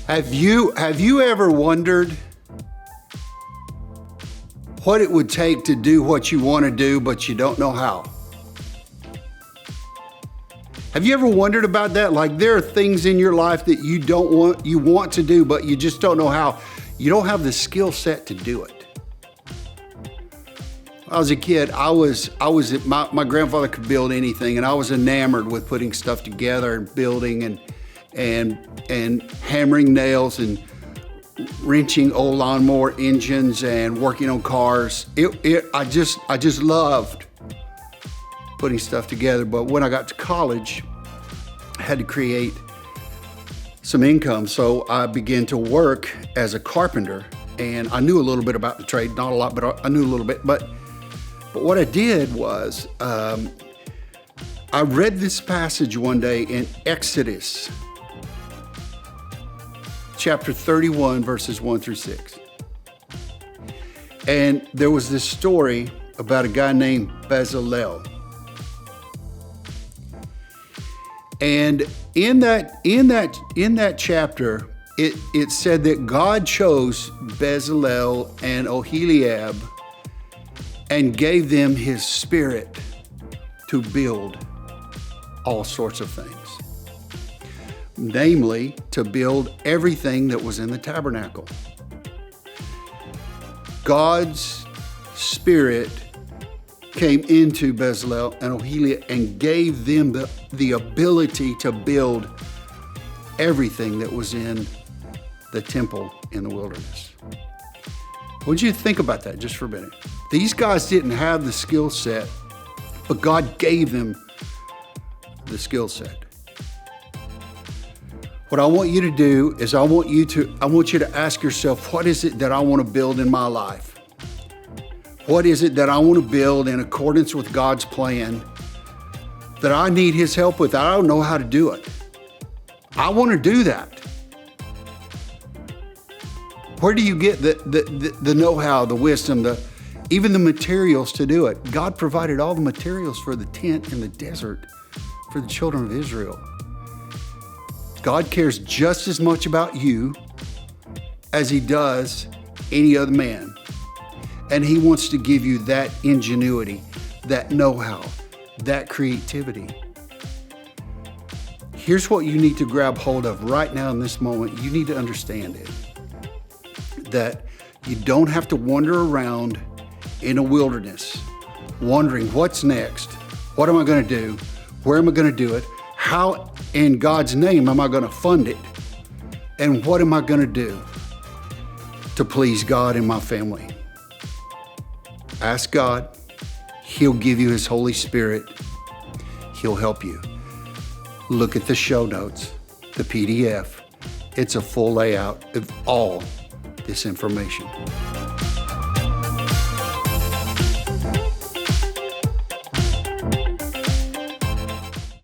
Have you ever wondered what it would take to do what you want to do, but you don't know how? Have you ever wondered about that? Like, there are things in your life that you want to do, but you just don't know how. You don't have the skill set to do it. When I was a kid, my grandfather could build anything, and I was enamored with putting stuff together and building and hammering nails and wrenching old lawnmower engines and working on cars. I just loved putting stuff together. But when I got to college, I had to create some income. So I began to work as a carpenter, and I knew a little bit about the trade, not a lot, but I knew a little bit. But what I did was, I read this passage one day in Exodus, chapter 31, verses 1 through 6. And there was this story about a guy named Bezalel. And in that chapter, it said that God chose Bezalel and Oholiab and gave them his spirit to build all sorts of things. Namely, to build everything that was in the tabernacle. God's spirit came into Bezalel and Oholiab and gave them the ability to build everything that was in the temple in the wilderness. Would you think about that just for a minute? These guys didn't have the skill set, but God gave them the skill set. What I want you to do is I want you to ask yourself, what is it that I want to build in my life? What is it that I want to build in accordance with God's plan that I need his help with? I don't know how to do it. I want to do that. Where do you get the know-how, the wisdom, even the materials to do it? God provided all the materials for the tent in the desert for the children of Israel. God cares just as much about you as he does any other man. And he wants to give you that ingenuity, that know-how, that creativity. Here's what you need to grab hold of right now in this moment. You need to understand it, that you don't have to wander around in a wilderness wondering what's next, what am I going to do, where am I going to do it, how in God's name am I going to fund it, and what am I going to do to please God and my family. Ask God. He'll give you his Holy Spirit. He'll help you. Look at the show notes, the PDF. It's a full layout of all this information.